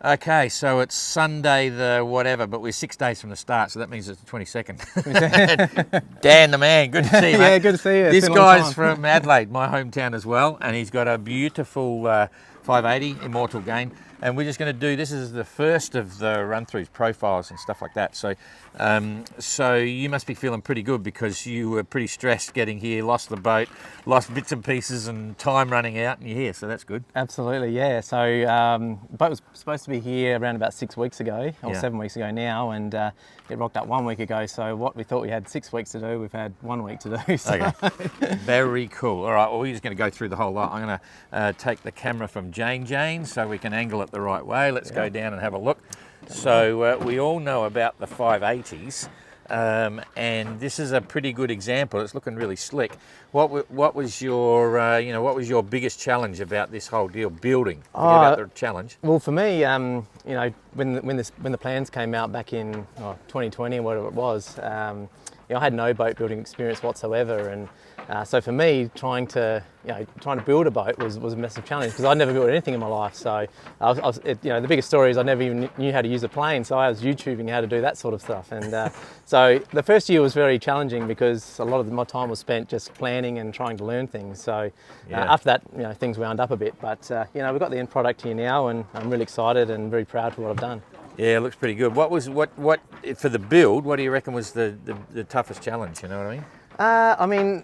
Okay, so it's Sunday the whatever, but we're 6 days from the start, so that means it's the 22nd. Dan the man, good to see you, mate. Yeah, good to see you. This guy's from Adelaide, my hometown as well, and he's got a beautiful 580 Immortal game. And we're just going to do, this is the first of the run-throughs, profiles and stuff like that. So so you must be feeling pretty good because you were pretty stressed getting here, lost the boat, lost bits and pieces and time running out, and you're here, so that's good. Absolutely, yeah. So the boat was supposed to be here around about 6 weeks ago, or 7 weeks ago now, and it rocked up 1 week ago. So what we thought we had 6 weeks to do, we've had 1 week to do. So. Okay, very cool. All right, well, we're just going to go through the whole lot. I'm going to take the camera from Jane so we can angle it the right way. Let's go down and have a look. So we all know about the 580s, and this is a pretty good example. It's looking really slick. What was your what was your biggest challenge about this whole deal building? Forget about the challenge. Well, for me, when the plans came out back in 2020 or whatever it was, I had no boat building experience whatsoever, and so for me, trying to build a boat was a massive challenge because I'd never built anything in my life. So the biggest story is I never even knew how to use a plane, so I was YouTubing how to do that sort of stuff. And so the first year was very challenging because a lot of my time was spent just planning and trying to learn things. So after that, things wound up a bit. But we've got the end product here now, and I'm really excited and very proud for what I've done. Yeah, it looks pretty good. What for the build? What do you reckon was the toughest challenge? You know what I mean?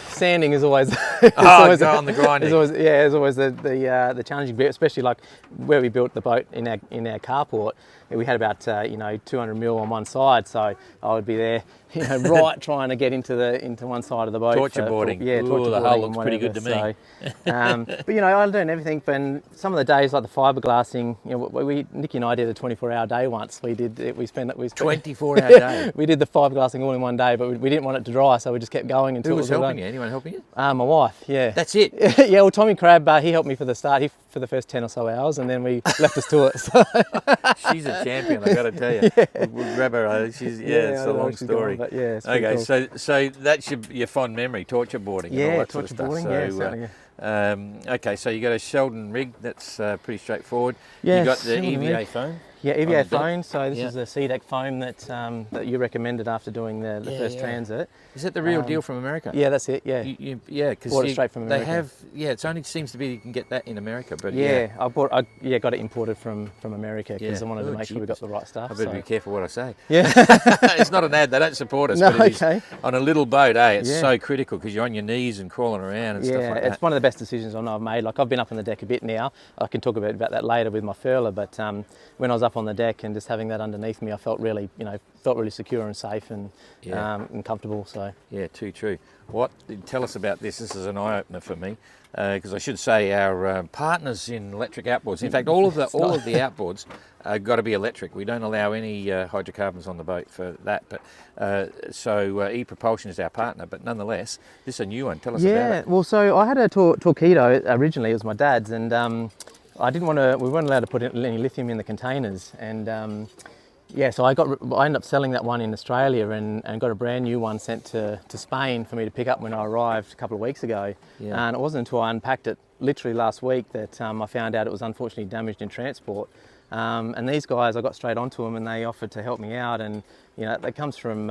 Sanding is always always on the grinding. It's always the challenging bit, especially like where we built the boat in our carport. We had about 200 mil on one side, so I would be there, right trying to get into one side of the boat. Torture boarding. Torture boarding. The hull looks pretty good to me. So, but I learned everything. And some of the days, like the fiberglassing, Nikki and I did a 24-hour day once. We spent 24-hour day. We did the fiberglassing all in one day, but we didn't want it to dry, so we just kept going until. Who was helping you? Anyone helping you? My wife. Yeah. That's it. Yeah. Well, Tommy Crabb, he helped me for the start. For the first 10 or so hours, and then we left us to it. So. She's a champion, I got to tell you. Yeah. We'll grab her. It's a long story. Gone, yeah, okay, cool. so that's your fond memory, torture boarding. Yeah, and all that torture sort of boarding. Stuff. Yeah, certainly. Okay, so you got a Sheldon rig. That's pretty straightforward. Yeah, you got the EVA foam. Yeah, EVA foam. So this is the CDEC foam that you recommended after doing the first transit. Is it the real deal from America? Yeah, that's it. Yeah. Because bought it straight from America. They have. Yeah, it only seems to be you can get that in America, but I got it imported from America because I wanted to make sure we got the right stuff. I better be careful what I say. Yeah. It's not an ad. They don't support us. No, but it is, okay. On a little boat, it's so critical because you're on your knees and crawling around and stuff like that. Yeah, it's one of the best decisions I know I've made. Like I've been up on the deck a bit now. I can talk a bit about that later with my furler, but when I was up on the deck and just having that underneath me, I felt really secure and safe and comfortable. So too true. Tell us about this. This is an eye opener for me because I should say our partners in electric outboards. In fact, all of the outboards got to be electric. We don't allow any hydrocarbons on the boat for that. But so E-Propulsion is our partner. But nonetheless, this is a new one. Tell us about it. Yeah. Well, so I had a Torpedo originally. It was my dad's, and I didn't want to. We weren't allowed to put any lithium in the containers, and so I ended up selling that one in Australia and got a brand new one sent to Spain for me to pick up when I arrived a couple of weeks ago. Yeah. And it wasn't until I unpacked it literally last week that I found out it was unfortunately damaged in transport. And these guys, I got straight onto them and they offered to help me out. And that comes from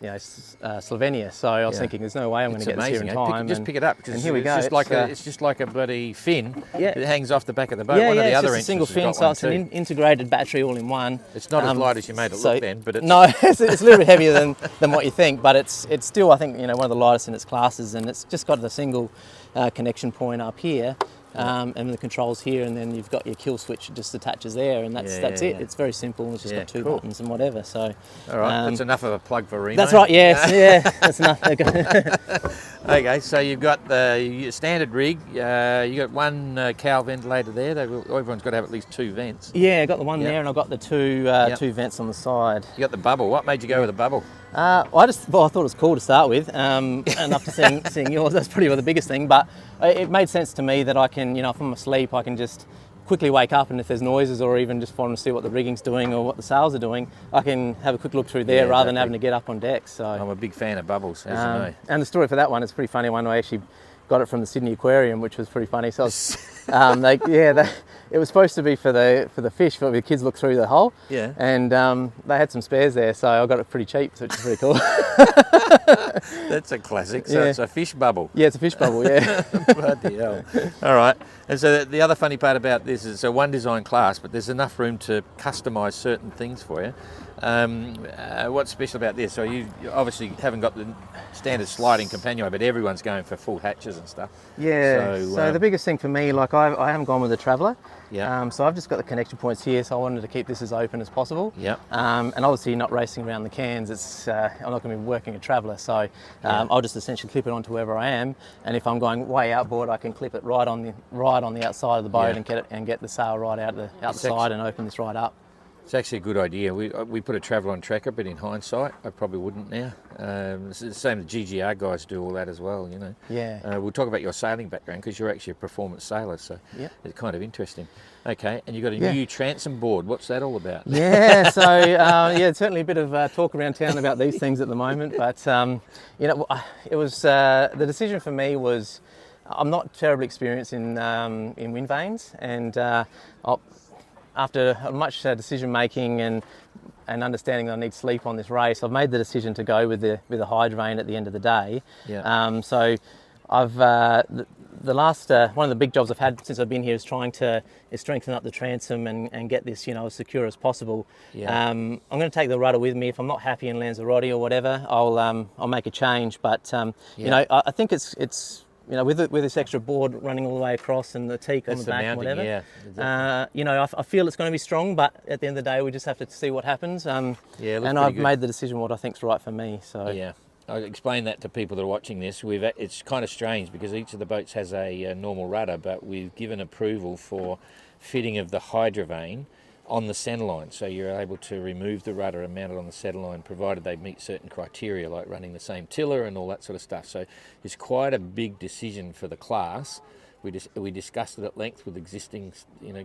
Slovenia. So I was thinking, there's no way I'm going to get this here in time. Just pick it up. And here we go. It's just like a bloody fin that hangs off the back of the boat. Yeah, one of the it's other just a single fin, so it's an integrated battery all in one. It's not as light as you made it look then, but it's... No, it's a little bit heavier than what you think, but it's still, I think, one of the lightest in its classes, and it's just got the single connection point up here. And the controls here, and then you've got your kill switch just attaches there, and that's it. It's very simple. It's just got two buttons and whatever. So, all right, that's enough of a plug for Remo. That's right. Yes, that's enough. Okay, so you've got the standard rig. You got one cowl ventilator there. Everyone's got to have at least two vents. Yeah, I got the one there, and I got the two vents on the side. You got the bubble. What made you go with a bubble? I thought it was cool to start with, and after seeing yours, that's probably the biggest thing. But it made sense to me that I can, if I'm asleep, I can just quickly wake up, and if there's noises or even just wanting to see what the rigging's doing or what the sails are doing, I can have a quick look through there rather than having to get up on deck. So I'm a big fan of bubbles, as you know. And the story for that one is a pretty funny one. I actually got it from the Sydney Aquarium, which was pretty funny. So It was supposed to be for the fish, for the kids look through the hole. Yeah. And they had some spares there, so I got it pretty cheap, which is pretty cool. That's a classic. So it's a fish bubble. Yeah, it's a fish bubble, yeah. Bloody hell. All right. And so the other funny part about this is, so one design class, but there's enough room to customise certain things for you. What's special about this? So you obviously haven't got the standard sliding companionway, but everyone's going for full hatches and stuff. Yeah. So the biggest thing for me, like I haven't gone with a Traveller. Yeah. So I've just got the connection points here, so I wanted to keep this as open as possible. Yeah. And obviously not racing around the cans. It's I'm not going to be working a Traveller, so I'll just essentially clip it onto wherever I am. And if I'm going way outboard, I can clip it right on the outside of the boat and get the sail right out the side and open this right up. It's actually a good idea. We put a Traveller on tracker, but in hindsight, I probably wouldn't now. It's the same, the GGR guys do all that as well, you know. Yeah. We'll talk about your sailing background because you're actually a performance sailor, so it's kind of interesting. Okay, and you've got a new transom board. What's that all about? Yeah, so certainly a bit of talk around town about these things at the moment, but it was the decision for me was I'm not terribly experienced in wind vanes, and after much decision making and understanding that I need sleep on this race, I've made the decision to go with the hydro vane at the end of the day. Yeah. So I've the last one of the big jobs I've had since I've been here is trying to strengthen up the transom and get this as secure as possible. Yeah. I'm going to take the rudder with me. If I'm not happy in Lanzarote or whatever, I'll make a change. But I think it's with this extra board running all the way across and the teak on the back and whatever. Yeah, exactly. I feel it's going to be strong, but at the end of the day, we just have to see what happens. And I've made the decision what I think's right for me. So yeah, I explain that to people that are watching this. It's kind of strange because each of the boats has a normal rudder, but we've given approval for fitting of the hydro vane on the centerline, so you're able to remove the rudder and mount it on the centerline, provided they meet certain criteria like running the same tiller and all that sort of stuff. So it's quite a big decision for the class. We discussed it at length with existing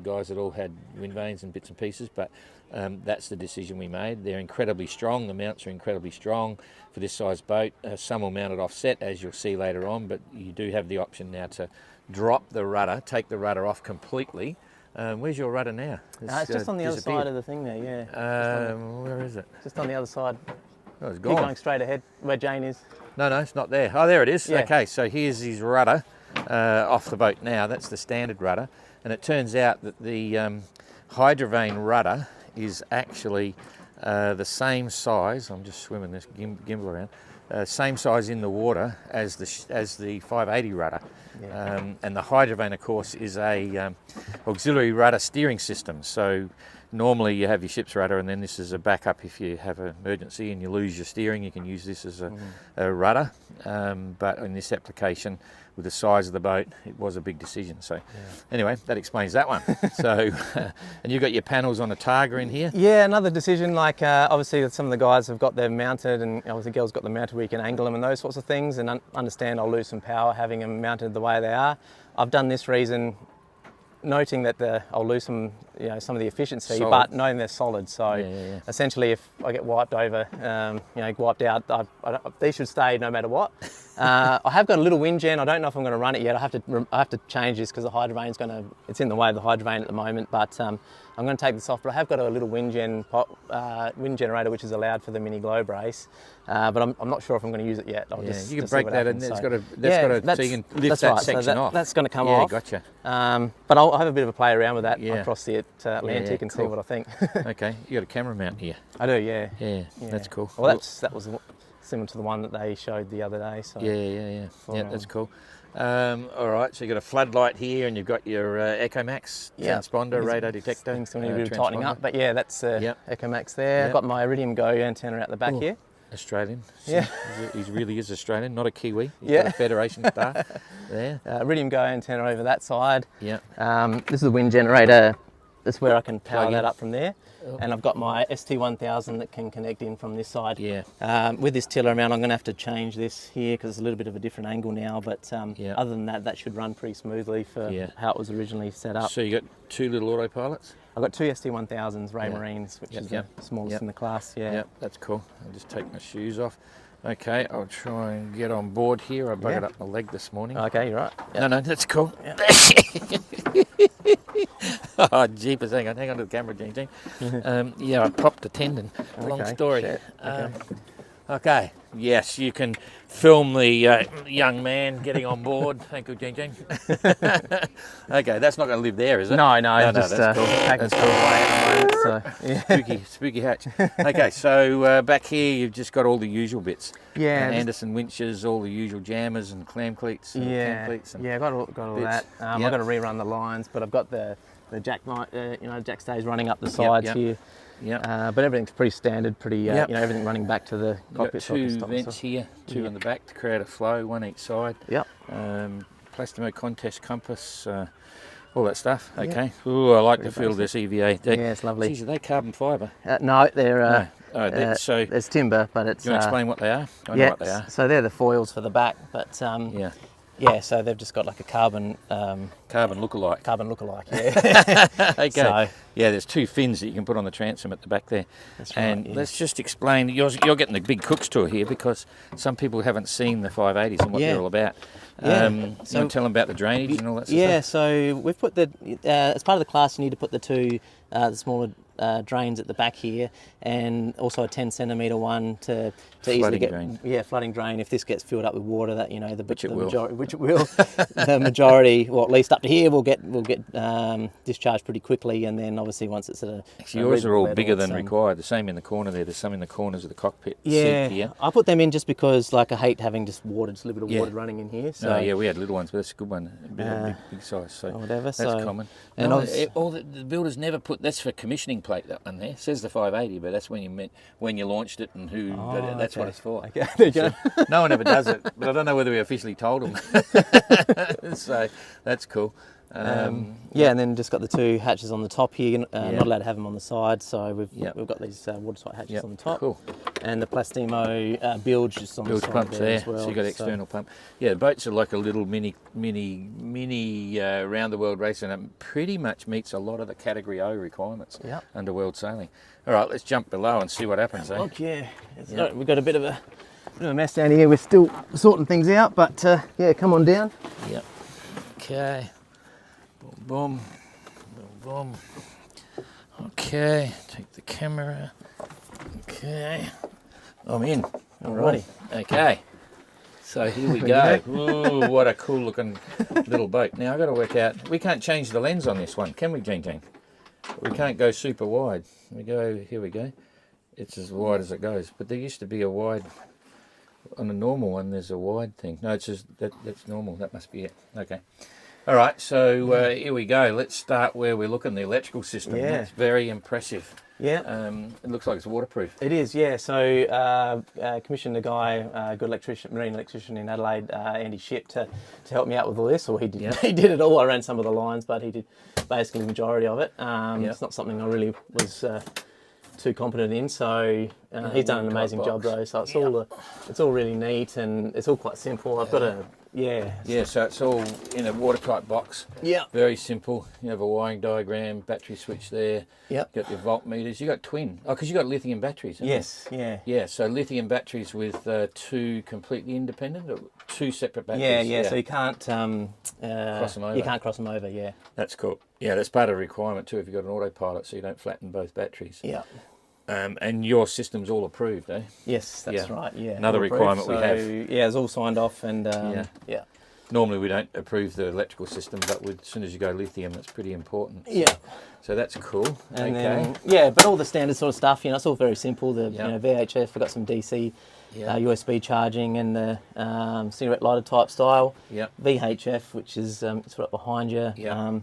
guys that all had wind vanes and bits and pieces, but that's the decision we made. They're incredibly strong. The mounts are incredibly strong for this size boat. Some will mount it offset, as you'll see later on, but you do have the option now to drop the rudder, take the rudder off completely. Where's your rudder now? It's just on the other side of the thing there, yeah. Where is it? Just on the other side. Oh, it's gone. Keep going straight ahead, where Jane is. No, it's not there. Oh, there it is. Yeah. Okay, so here's his rudder off the boat now. That's the standard rudder. And it turns out that the hydro vane rudder is actually the same size. I'm just swimming this gimbal around. Same size in the water as the 580 rudder. Yeah. And the hydro vane, of course, is a auxiliary rudder steering system. So normally you have your ship's rudder, and then this is a backup if you have an emergency and you lose your steering. You can use this as a rudder. But in this application, with the size of the boat, it was a big decision. So anyway, that explains that one. So, and you've got your panels on a Targa in here? Yeah, another decision, like obviously some of the guys have got them mounted, and obviously girls got them mounted where you can angle them and those sorts of things, and understand I'll lose some power having them mounted the way they are. I've done this reason noting that I'll lose some, some of the efficiency, but knowing they're solid. So essentially, if I get wiped over, wiped out, these should stay no matter what. I have got a little wind gen. I don't know if I'm going to run it yet. I have to change this because the hydro vane's it's in the way of the hydro vane at the moment. But I'm going to take this off. But I have got a little wind generator which is allowed for the mini globe race. But I'm not sure if I'm going to use it yet. You can break that, and so you can lift that section off. That's going to come off. Yeah, gotcha. But I'll have a bit of a play around with that across the Atlantic and see what I think. Okay, you got a camera mount here. I do, yeah. Yeah, that's cool. Well, that was similar to the one that they showed the other day. So yeah, that's cool. All right, so you've got a floodlight here, and you've got your EchoMax transponder, radar detector. Things still need a bit of tightening up, but yeah, that's EchoMax there. I've got my Iridium Go antenna out the back here. Australian. Yeah. He really is Australian, not a Kiwi. He's got a Federation star there. Iridium Go antenna over that side. Yeah. This is the wind generator. That's where I can power that up from there. And I've got my ST1000 that can connect in from this side. Yeah. With this tiller mount, I'm going to have to change this here because it's a little bit of a different angle now. But other than that, that should run pretty smoothly for how it was originally set up. So you got two little autopilots? I've got two ST1000s, Ray Marines, which is the smallest in the class. Yeah, that's cool. I'll just take my shoes off. Okay, I'll try and get on board here. I buggered up my leg this morning. Okay, you're right. No, that's cool. Oh, jeepers, hang on to the camera, Gene. Yeah, I popped a tendon. Long Okay, story. shit, okay. Okay, yes, you can film the young man getting on board. Thank you, Gene. Okay, that's not going to live there, is it? No, that's just cool. taking That's stuff away at the moment. So yeah. Spooky hatch. Okay, so back here you've just got all the usual bits. Yeah, just- Anderson winches, all the usual jammers and clam cleats. Cam cleats and yeah, got all that. I've got to rerun the lines, but I've got the jack jack stays running up the sides here. Yeah. But everything's pretty standard, pretty everything running back to the cockpit. Two vents here, two in the back to create a flow, one each side. Yep. Plastimo contest compass, all that stuff. Okay. Ooh, I like the feel of this EVA. Yeah, it's lovely. Geez, are they carbon fibre? No, they're so there's timber, but it's. Do you want to explain what they are? I know what they are. So they're the foils for the back, but yeah, so they've just got like a carbon lookalike. Carbon lookalike, yeah. Okay. So, yeah, there's two fins that you can put on the transom at the back there. That's right, and let's just explain. You're getting the big Cook's tour here because some people haven't seen the 580s and what they're all about. Yeah. You want to tell them about the drainage and all that sort of stuff? stuff? So we've put as part of the class, you need to put the two the smaller drains at the back here, and also a 10 centimetre one to easily get flooding drain. If this gets filled up with water, that which it will, the majority, well at least up to here, will get discharged pretty quickly, and then obviously once it's at a yours are all bigger than required. The same in the corner there. There's some in the corners of the cockpit. Yeah, seat here. I put them in just because I hate having just a little bit of water running in here. So we had little ones, but that's a good one, big size. So whatever. That's common. And all the builders never put. That's for commissioning plate. That one there it says the 580, but that's when you launched it and who. That's what it's for. Okay, there you go. No one ever does it, but I don't know whether we officially told them. So that's cool. And then just got the two hatches on the top here. Not allowed to have them on the side, so we've got these watertight hatches on the top. Cool. And the Plastimo bilge just on the side pumps there as well. So you got external pump. Yeah, the boats are like a little mini round the world race, and it pretty much meets a lot of the Category O requirements under world sailing. All right, let's jump below and see what happens. Look, we've got a bit of a mess down here. We're still sorting things out, but come on down. Yep. Okay. Boom, boom, boom. Okay, take the camera. Okay, I'm in. Alrighty. Okay, so here we go. Ooh, what a cool looking little boat. Now I've got to work out, we can't change the lens on this one, can we, Jing? We can't go super wide. Here we go. It's as wide as it goes, but there used to be a wide, on a normal one there's a wide thing. No, it's just, that's normal, that must be it. Okay. All right, so here we go. Let's start where we're looking, the electrical system. Yeah. That's very impressive. Yeah. It looks like it's waterproof. It is, yeah. So commissioned a guy, good marine electrician in Adelaide, Andy Ship, to help me out with all this. Or he did, he did it all. I ran some of the lines, but he did basically the majority of it. It's not something I really was too competent in. So he's done an amazing job though. So it's all really neat, and it's all quite simple. I've got a so it's all in a watertight box. Yeah. Very simple. You have a wiring diagram, battery switch there. Yep. Got your voltmeters. You got twin. Oh, because you got lithium batteries. Yes. Yeah. Yeah. So lithium batteries with two completely independent, or two separate batteries. Yeah. So you can't cross them over. You can't cross them over. Yeah. That's cool. Yeah, that's part of the requirement too if you've got an autopilot, so you don't flatten both batteries. Yeah. And your system's all approved, eh? Yes, that's right. Yeah. Another requirement we have. Yeah, it's all signed off, and yeah. Normally we don't approve the electrical system, but as soon as you go lithium, that's pretty important. Yeah. So that's cool. And then, but all the standard sort of stuff, it's all very simple. The VHF, we've got some DC, USB charging, and the cigarette lighter type style. Yeah. VHF, which is sort of behind you. Yeah.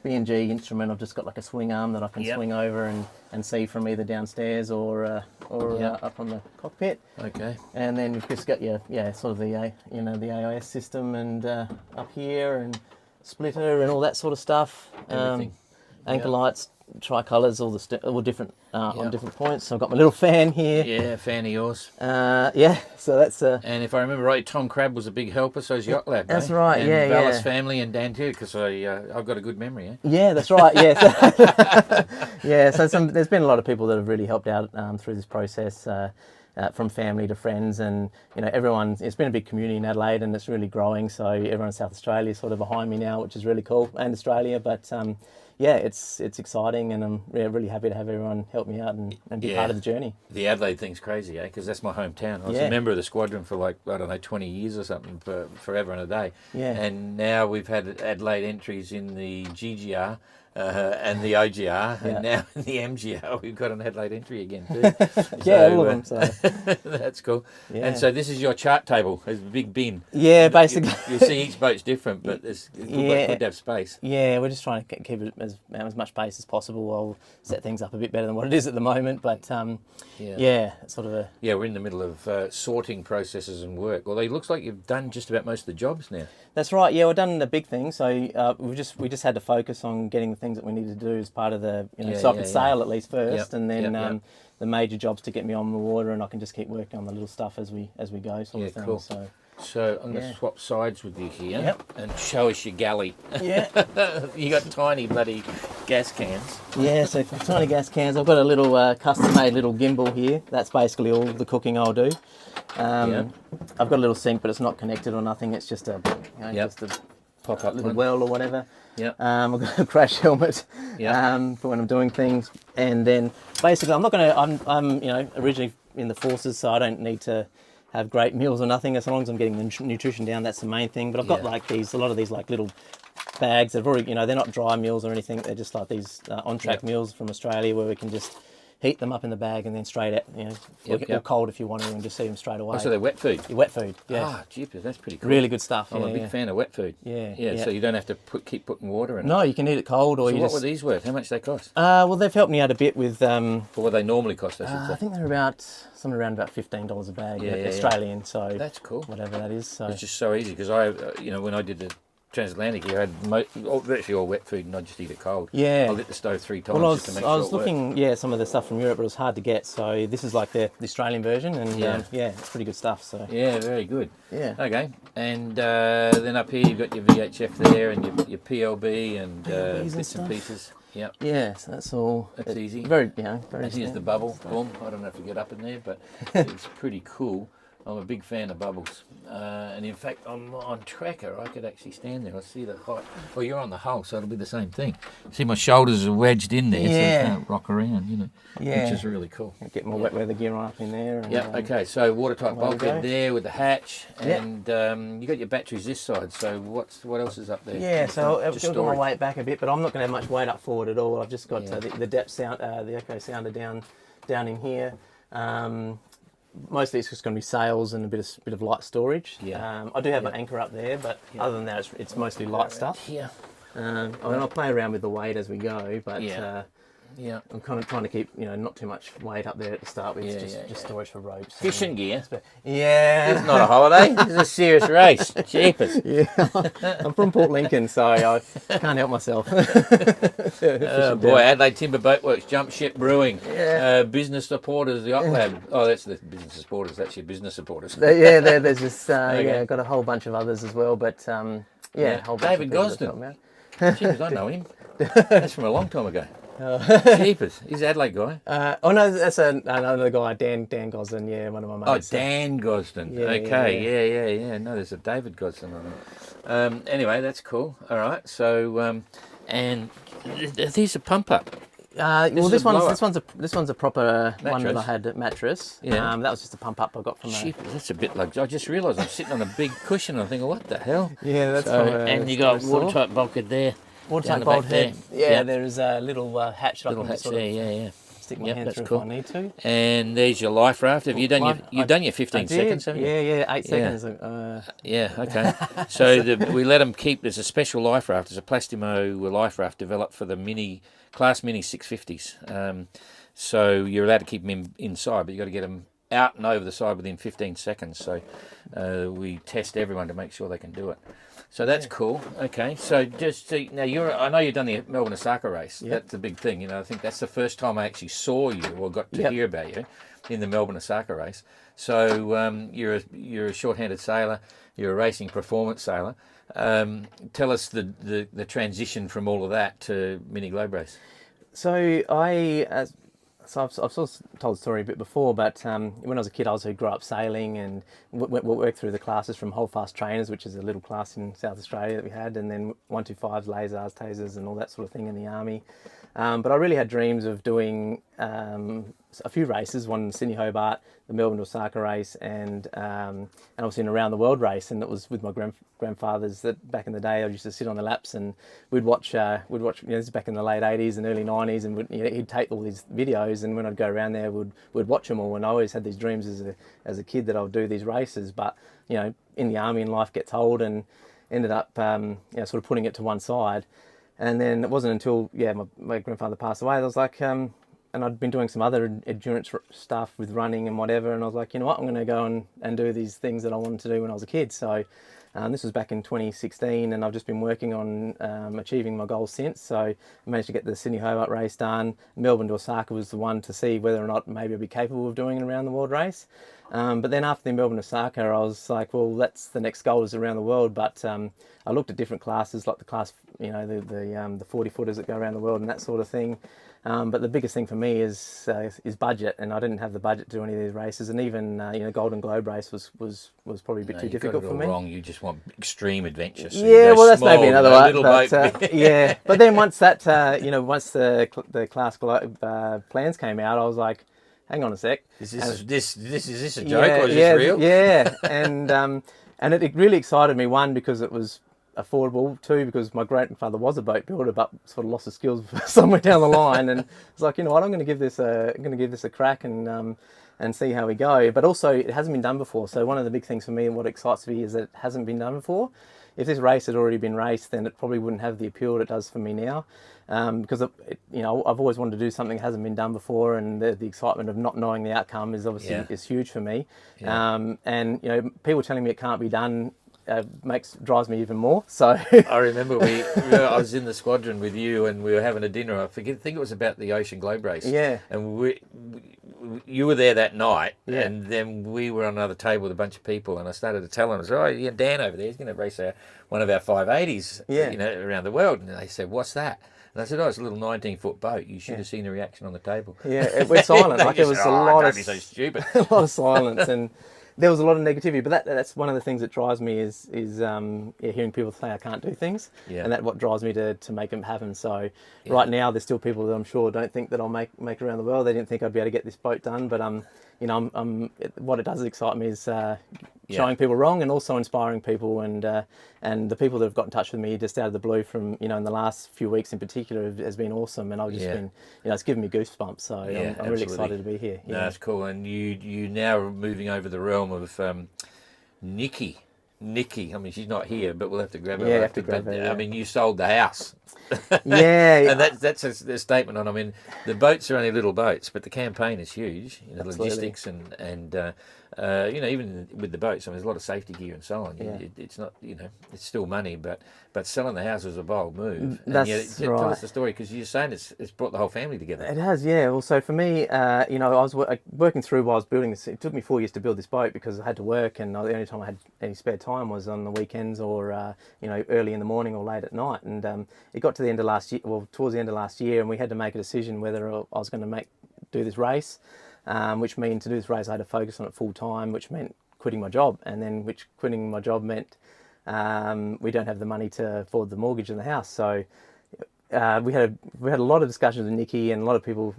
B&G instrument, I've just got like a swing arm that I can swing over and see from either downstairs or up on the cockpit. Okay. And then you've just got your sort of the the AUS system, and up here, and splitter and all that sort of stuff. Everything. Anchor lights, tricolours, all different on different points. So I've got my little fan here. Yeah, fan of yours. So that's and if I remember right, Tom Crabb was a big helper, so is Yacht Lab. That's right. And yeah, Vallis family and Dan too, because I've got a good memory. Eh? Yeah, that's right. Yeah. So there's been a lot of people that have really helped out through this process. From family to friends, and everyone. It's been a big community in Adelaide, and it's really growing. So everyone in South Australia is sort of behind me now, which is really cool, and Australia. But yeah, it's exciting, and I'm really happy to have everyone help me out and be part of the journey. The Adelaide thing's crazy, Because that's my hometown. I was a member of the squadron for like, I don't know, 20 years or something, for forever and a day. Yeah. And now we've had Adelaide entries in the GGR and the OGR, and now in the MGR we've got an Adelaide entry again too. All of them. So. That's cool. Yeah. And so this is your chart table. There's a big bin. Yeah, basically. You see each boat's different, but it's good to have space. Yeah, we're just trying to keep it as much space as possible. I'll set things up a bit better than what it is at the moment, but it's sort of a... Yeah, we're in the middle of sorting processes and work. Although it looks like you've done just about most of the jobs now. That's right. Yeah, we've done the big thing. So we just had to focus on getting the things that we needed to do as part of the so I could sail at least first, and then the major jobs to get me on the water, and I can just keep working on the little stuff as we go, sort of thing. Cool. So I'm going to swap sides with you here and show us your galley. Yeah. You got tiny bloody gas cans. Yeah, so tiny gas cans. I've got a little custom-made little gimbal here. That's basically all the cooking I'll do. I've got a little sink, but it's not connected or nothing. It's just a just a pop-up little one. well or whatever. Yeah. I've got a crash helmet for when I'm doing things, and then basically I'm not going to. I'm originally in the forces, so I don't need to have great meals or nothing. As long as I'm getting the nutrition down, that's the main thing. But I've got like a lot of these like little bags that have already, they're not dry meals or anything. They're just like these on-track meals from Australia, where we can just heat them up in the bag and then straight out, or cold if you want to, and just eat them straight away. Oh, so they're wet food? Wet food, yeah. Ah, jeepers, that's pretty cool. Really good stuff. I'm a big fan of wet food. Yeah. So you don't have to keep putting water in it. No, you can eat it cold, or so what were these worth? How much they cost? Well, they've helped me out a bit with... For what they normally cost, I should say. I think they're somewhere around about $15 a bag, Australian, so... That's cool. Whatever that is. So. It's just so easy, because I, when I did the transatlantic, you had virtually all wet food, and I just eat it cold. Yeah. I lit the stove 3 times just to make sure I was looking, some of the stuff from Europe, but it was hard to get. So this is like the Australian version, and it's pretty good stuff. So yeah, very good. Yeah. Okay, and then up here you've got your VHF there, and your PLB and bits and pieces. Yep. Yeah, so that's all. That's easy. Very, very. And here's the bubble. Boom. I don't know if you get up in there, but it's pretty cool. I'm a big fan of bubbles, and in fact, on tracker, I could actually stand there. I see the height. Well, you're on the hull, so it'll be the same thing. See, my shoulders are wedged in there, so I can't rock around, which is really cool. Get more wet weather gear on up in there. And, okay, so watertight bulkhead there with the hatch, and you got your batteries this side. So what else is up there? Yeah, so I've got my weight back a bit, but I'm not going to have much weight up forward at all. I've just got the depth sound, the echo sounder down in here. Mostly it's just going to be sails and a bit of light storage. I do have an anchor up there, but other than that, it's mostly light stuff. I'll play around with the weight as we go, but I'm kind of trying to keep not too much weight up there at the start. With just storage for ropes. Fishing gear. Yeah, it's not a holiday. It's a serious race. Jeepers. Yeah, I'm from Port Lincoln, so I can't help myself. Boy, Adelaide Timber Boatworks, Jump Ship Brewing, Business Supporters, the Yacht Lab. Oh, that's the business supporters. That's your business supporters. There's just got a whole bunch of others as well, but a whole bunch David of Gosden. Jeepers, I know him. That's from a long time ago. Jeepers, he's an Adelaide guy. No, that's another guy, Dan Gosden, one of my mates. Oh, Dan Gosden. Yeah. No, there's a David Gosden on it. Anyway, that's cool. All right, so and these are pump up. This one's a proper mattress. One that I had at mattress. Yeah. That was just a pump up I got from. That's a bit like I just realised I'm sitting on a big cushion. I'm thinking, what the hell? Yeah, that's. And you got watertight bulkhead there. Watertight bulkhead. Yeah, there is a little hatch that I can sort of stick my hand through if I need to. And there's your life raft. Have you done you've done your 15 seconds, haven't you? Yeah, 8 seconds. Okay. So we let them keep. There's a special life raft. There's a Plastimo life raft developed for the Class Mini 650s. So you're allowed to keep them inside, but you've got to get them out and over the side within 15 seconds. So we test everyone to make sure they can do it. So that's cool. Okay, so just now I know you've done the Melbourne Osaka race. Yep. That's the big thing. I think that's the first time I actually saw you or got to hear about you in the Melbourne Osaka race. So you're a short-handed sailor. You're a racing performance sailor. Tell us the transition from all of that to Mini Globe Race. So I So I've sort of told the story a bit before, but when I was a kid, I also grew up sailing and worked through the classes from Holdfast Trainers, which is a little class in South Australia that we had, and then 125s, lasers, tasers, and all that sort of thing in the army. But I really had dreams of doing a few races, one in Sydney Hobart, the Melbourne to Osaka race, and obviously an around the world race. And it was with my grandfathers that back in the day I used to sit on the laps and we'd watch. This is back in the late '80s and early '90s, and he'd tape all these videos. And when I'd go around there, we'd watch them all. And I always had these dreams as a kid that I would do these races. But in the army and life gets old, and ended up sort of putting it to one side. And then it wasn't until my grandfather passed away, I was like, and I'd been doing some other endurance stuff with running and whatever, and I was like, you know what, I'm going to go and do these things that I wanted to do when I was a kid. So this was back in 2016, and I've just been working on achieving my goals since. So I managed to get the Sydney Hobart race done. Melbourne to Osaka was the one to see whether or not maybe I'd be capable of doing an around the world race. But then after the Melbourne to Osaka, I was like, well, that's the next goal is around the world. But I looked at different classes, like the class, the 40 footers that go around the world and that sort of thing. But the biggest thing for me is budget, and I didn't have the budget to do any of these races. And even Golden Globe race was probably a bit too difficult for me. Wrong. You just want extreme adventure. So yeah, well, that's maybe another one. But, yeah, but then once that once the class plans came out, I was like, hang on a sec. Is this a joke or is this real? Yeah, and it really excited me. One, because it was affordable. Two, because my grandfather was a boat builder, but sort of lost his skills somewhere down the line. And it's like, you know what, I'm going to give this a crack and see how we go. But also, it hasn't been done before. So one of the big things for me and what excites me is that it hasn't been done before. If this race had already been raced, then it probably wouldn't have the appeal it does for me now. Because I've always wanted to do something that hasn't been done before, and the excitement of not knowing the outcome is obviously is huge for me. Yeah. And people telling me it can't be done drives me even more. So I remember I was in the squadron with you, and we were having a dinner. I think it was about the Ocean Globe race. Yeah. And you were there that night, and then we were on another table with a bunch of people, and I started to tell them, I said, oh, yeah, Dan over there, he's going to race one of our 580s, around the world. And they said, what's that? And I said, oh, it's a little 19-foot boat. You should have seen the reaction on the table. Yeah, it was silent. Like it was a lot don't be so stupid. a lot of silence, and there was a lot of negativity. But that's one of the things that drives me is hearing people say I can't do things, and that's what drives me to make them happen. So right now, there's still people that I'm sure don't think that I'll make around the world. They didn't think I'd be able to get this boat done, but what it does excite me is showing people wrong, and also inspiring people, and the people that have got in touch with me just out of the blue from in the last few weeks in particular has been awesome, and I've just been it's given me goosebumps. So I'm really excited to be here. No, that's cool. And you now are moving over the realm of Nikki. I mean, she's not here, but we'll have to grab her. Yeah, have to grab her. Yeah. I mean, you sold the house. Yeah, and that's a statement on. I mean, the boats are only little boats, but the campaign is huge. Logistics and even with the boats, I mean, there's a lot of safety gear and so on. Yeah. It's not, it's still money, but selling the house was a bold move. That's right. Tell us the story, because you're saying it's brought the whole family together. It has, yeah. Well, so for me, I was working through while I was building this. It took me 4 years to build this boat because I had to work, and the only time I had any spare time was on the weekends or early in the morning or late at night. And it got to the end of last year, towards the end of last year, and we had to make a decision whether I was going to do this race. Which meant to do this race I had to focus on it full time, which meant quitting my job, and then quitting my job meant we don't have the money to afford the mortgage in the house. So we had a lot of discussions with Nikki, and a lot of people,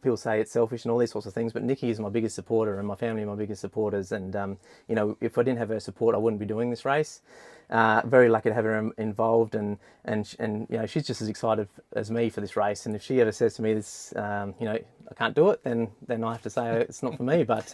people say it's selfish and all these sorts of things, but Nikki is my biggest supporter, and my family are my biggest supporters. And if I didn't have her support, I wouldn't be doing this race. Very lucky to have her involved, and she's just as excited as me for this race. And if she ever says to me this, I can't do it, then I have to say it's not for me. But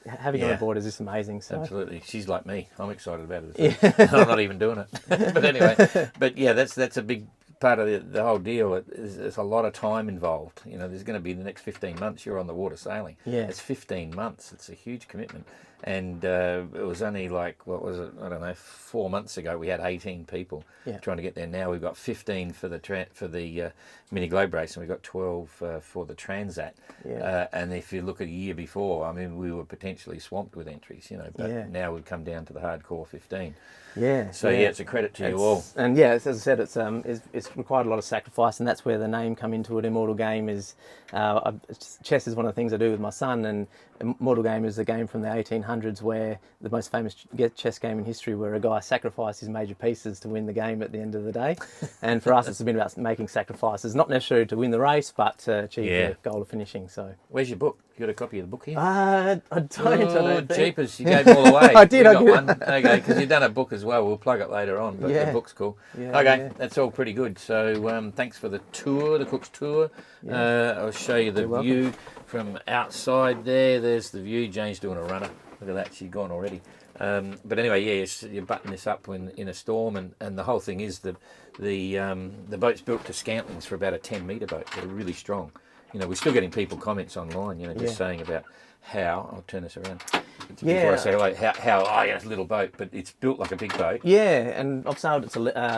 having her on board is just amazing. So. Absolutely, she's like me. I'm excited about it. I'm not even doing it. But anyway, that's a big part of the whole deal. There's a lot of time involved. There's going to be the next 15 months you're on the water sailing. Yeah, it's 15 months. It's a huge commitment. And it was only 4 months ago we had 18 people trying to get there. Now we've got 15 for the mini globe race, and we've got 12 for the Transat. Yeah. And if you look at a year before, I mean, we were potentially swamped with entries, but now we've come down to the hardcore 15. Yeah. So it's a credit to you all. And as I said, it's required a lot of sacrifice, and that's where the name come into it. Immortal Game is chess is one of the things I do with my son, and Immortal Game is a game from the 1800s where the most famous chess game in history, where a guy sacrificed his major pieces to win the game at the end of the day. And for us, it's been about making sacrifices, not necessarily to win the race, but to achieve the goal of finishing. So, where's your book? You got a copy of the book here? I don't think. Jeepers, you gave them all away. I did. I got one. Okay, because you've done a book as well. We'll plug it later on, but the book's cool. Okay, that's all pretty good. So thanks for the tour, the Cook's tour. I'll show you the view from outside there. There's the view. Jane's doing a runner. Look at that, she's gone already. But anyway, you button this up in a storm, and the whole thing is the boat's built to scantlings for about a 10-metre boat. They're really strong. You know, we're still getting people comments online, you know, just saying about how, I'll turn this around, before I say hello, how it's a little boat, but it's built like a big boat. Yeah, and I've sailed it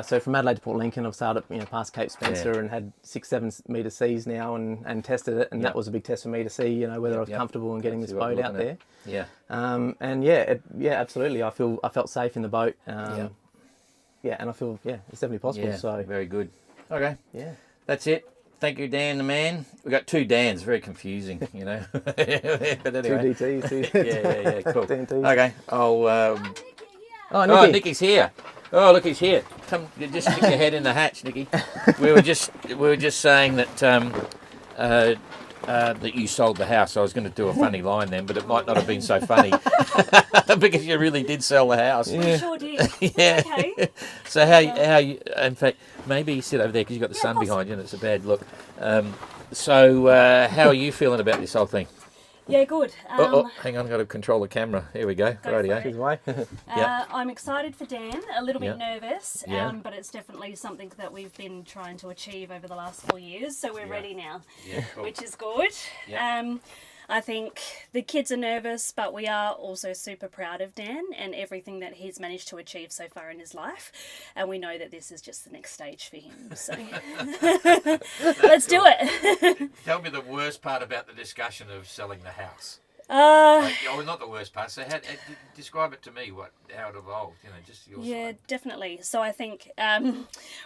so from Adelaide to Port Lincoln, I've sailed it, past Cape Spencer and had 6-7 metre seas now and tested it, and that was a big test for me to see, whether I was comfortable in getting this boat out there. Yeah. And absolutely, I felt safe in the boat. And I feel, it's definitely possible. Yeah, so very good. Okay. Yeah. That's it. Thank you, Dan the man. We've got 2 Dans, very confusing, But anyway. 2 DTs, 2 yeah, cool. DNTs. Okay, I'll... Nicky. Oh, Nicky's here. Oh, look, he's here. Come, just stick your head in the hatch, Nicky. We were just saying that that you sold the house. I was going to do a funny line then, but it might not have been so funny because you really did sell the house. I sure did. Yeah. Okay. So how you? In fact, maybe you sit over there because you've got the sun behind you and it's a bad look. So how are you feeling about this whole thing? Yeah, good. Hang on, I've got to control the camera. Here we go. Rightio. I'm excited for Dan, a little bit nervous, but it's definitely something that we've been trying to achieve over the last 4 years, so we're ready now, cool. which is good. I think the kids are nervous, but we are also super proud of Dan and everything that he's managed to achieve so far in his life. And we know that this is just the next stage for him. So let's do it. Tell me the worst part about the discussion of selling the house. Not the worst part. So describe it to me, how it evolved, just your side. Definitely. So I think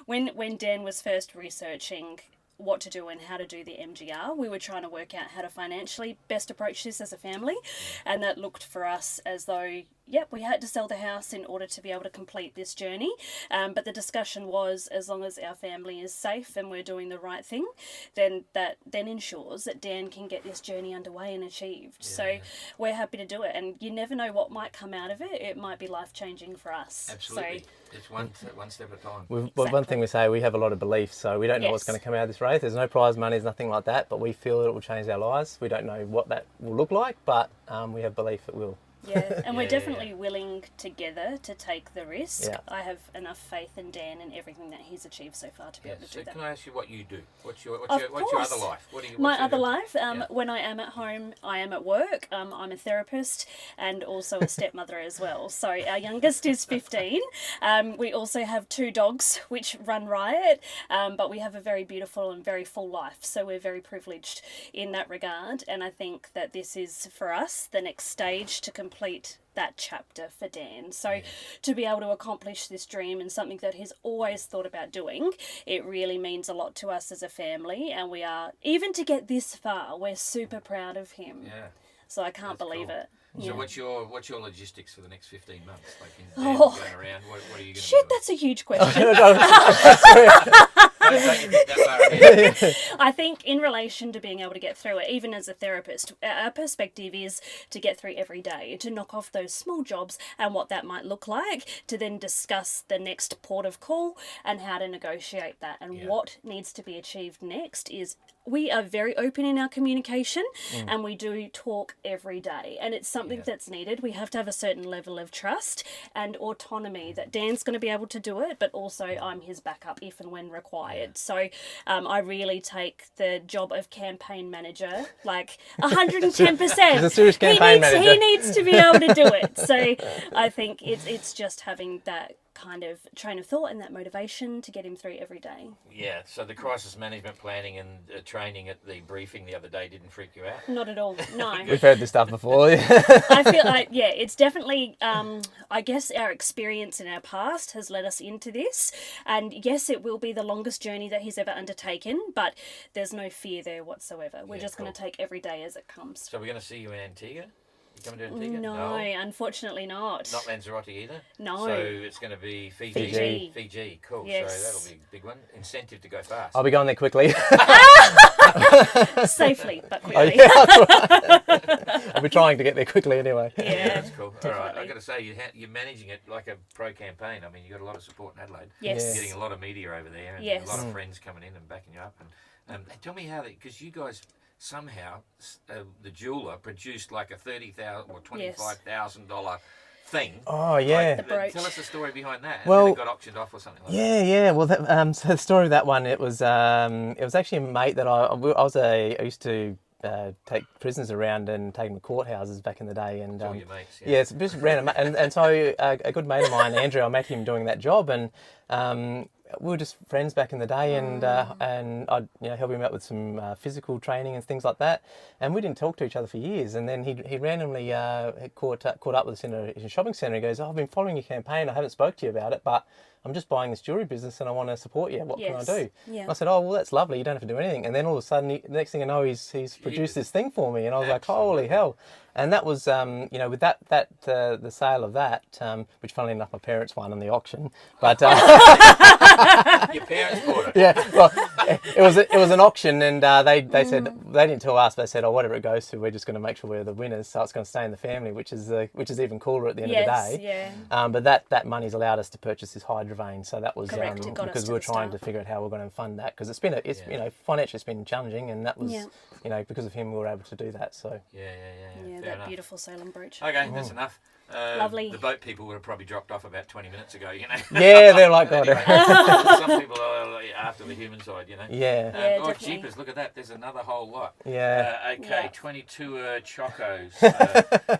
when Dan was first researching what to do and how to do the MGR, we were trying to work out how to financially best approach this as a family, and that looked for us as though we had to sell the house in order to be able to complete this journey, but the discussion was, as long as our family is safe and we're doing the right thing, then that ensures that Dan can get this journey underway and achieved. So we're happy to do it, and you never know what might come out of it. It might be life-changing for us. Absolutely. So, it's one step at a time. One thing we say, we have a lot of belief, so we don't know what's going to come out of this race. There's no prize money, there's nothing like that, but we feel that it will change our lives. We don't know what that will look like, but we have belief it will. Yeah, and we're definitely willing together to take the risk. Yeah. I have enough faith in Dan and everything that he's achieved so far to be able to do that. Can I ask you what you do? What's your other life? My other life, when I am at home, I am at work. I'm a therapist and also a stepmother as well. So our youngest is 15. We also have 2 dogs which run riot, but we have a very beautiful and very full life. So we're very privileged in that regard. And I think that this is, for us, the next stage to complete that chapter for Dan. So to be able to accomplish this dream and something that he's always thought about doing, it really means a lot to us as a family, and we are, even to get this far, we're super proud of him. Yeah. So I can't believe it. So what's your logistics for the next 15 months? Like going around, what are you going to do? Shit, that's a huge question. I think in relation to being able to get through it, even as a therapist, our perspective is to get through every day, to knock off those small jobs and what that might look like, to then discuss the next port of call and how to negotiate that. And what needs to be achieved next is, we are very open in our communication and we do talk every day, and it's something that's needed. We have to have a certain level of trust and autonomy that Dan's going to be able to do it, but also I'm his backup if and when required. So I really take the job of campaign manager like 110%. He's a serious campaign manager. He needs to be able to do it. So I think it's just having that kind of train of thought and that motivation to get him through every day. Yeah, so the crisis management planning and training at the briefing the other day didn't freak you out? Not at all, no. We've heard this stuff before. I feel like, yeah, it's definitely, I guess our experience in our past has led us into this. And yes, it will be the longest journey that he's ever undertaken, but there's no fear there whatsoever. We're just going to take every day as it comes. So we're going to see you in Antigua? You coming to Antigua? No, unfortunately not. Not Lanzarote either? No. So it's going to be Fiji. Fiji. Cool. Yes. So that'll be a big one. Incentive to go fast. I'll be going there quickly. Safely, but Oh, quickly. yeah. I'll be trying to get there quickly anyway. Yeah, That's cool. All right, I've got to say, you're managing it like a pro campaign. I mean, you've got a lot of support in Adelaide. Yes. You're getting a lot of media over there and Yes. a lot of friends coming in and backing you up. And tell me how, because you guys somehow, the jeweler produced like a $30,000 or $25,000 thing. Oh, yeah. The brooch. Tell us the story behind that. And Well, then it got auctioned off or something like that. Yeah. Well, so the story of that one, it was actually a mate that I used to take prisoners around and take them to courthouses back in the day, and All your mates. yeah, it's just random. And so a good mate of mine, Andrew, I met him doing that job, and we were just friends back in the day, and I'd help him out with some physical training and things like that. And we didn't talk to each other for years. And then he randomly caught up with us in a shopping centre. He goes, "Oh, I've been following your campaign. I haven't spoke to you about it, but I'm just buying this jewellery business and I want to support you. What can I do?" Yeah. And I said, "Oh, well, that's lovely. You don't have to do anything." And then all of a sudden, the next thing I know, he's produced this thing for me, and I was like, "Holy hell!" And that was, with the sale of that, which funnily enough, my parents won on the auction, but Your parents bought it. yeah, well, it was an auction, and they said they didn't tell us. They said, "Oh, whatever it goes to, we're just going to make sure we're the winners, so it's going to stay in the family," which is even cooler at the end of the day. Yeah. But that money's allowed us to purchase this hydrovein, so that was Correct, it got us because to we were the trying start. to figure out how we're going to fund that, because financially it's been challenging, and that was because of him we were able to do that. So Yeah, Fair that enough. beautiful Salem brooch. Okay, that's enough. Lovely. The boat people would have probably dropped off about 20 minutes ago, yeah, they're like, God, Anyway, some people are after the human side, yeah. Yeah, oh, definitely. jeepers, look at that. There's another whole lot. Yeah. Okay, Yeah. 22 Chocos.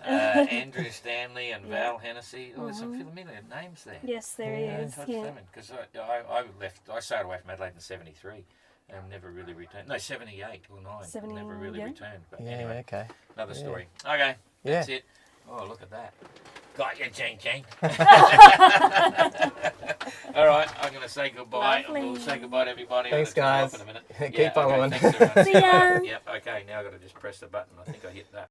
Andrew Stanley and Val Hennessy. Oh, there's some familiar names there. Yes, there is. Yeah. Because I sailed away from Adelaide in 73 and never really returned. No, 78 or 9. Never really returned. But Yeah, anyway, okay. another story. Okay, Yeah. that's it. Oh, look at that. Got you, Jane. All right, I'm going to say goodbye. Lovely. We'll say goodbye to everybody. Thanks, I'll turn it off guys. in a minute. Keep following. Okay, thanks, everyone. See ya. Yep, okay, now I've got to just press the button. I think I hit that.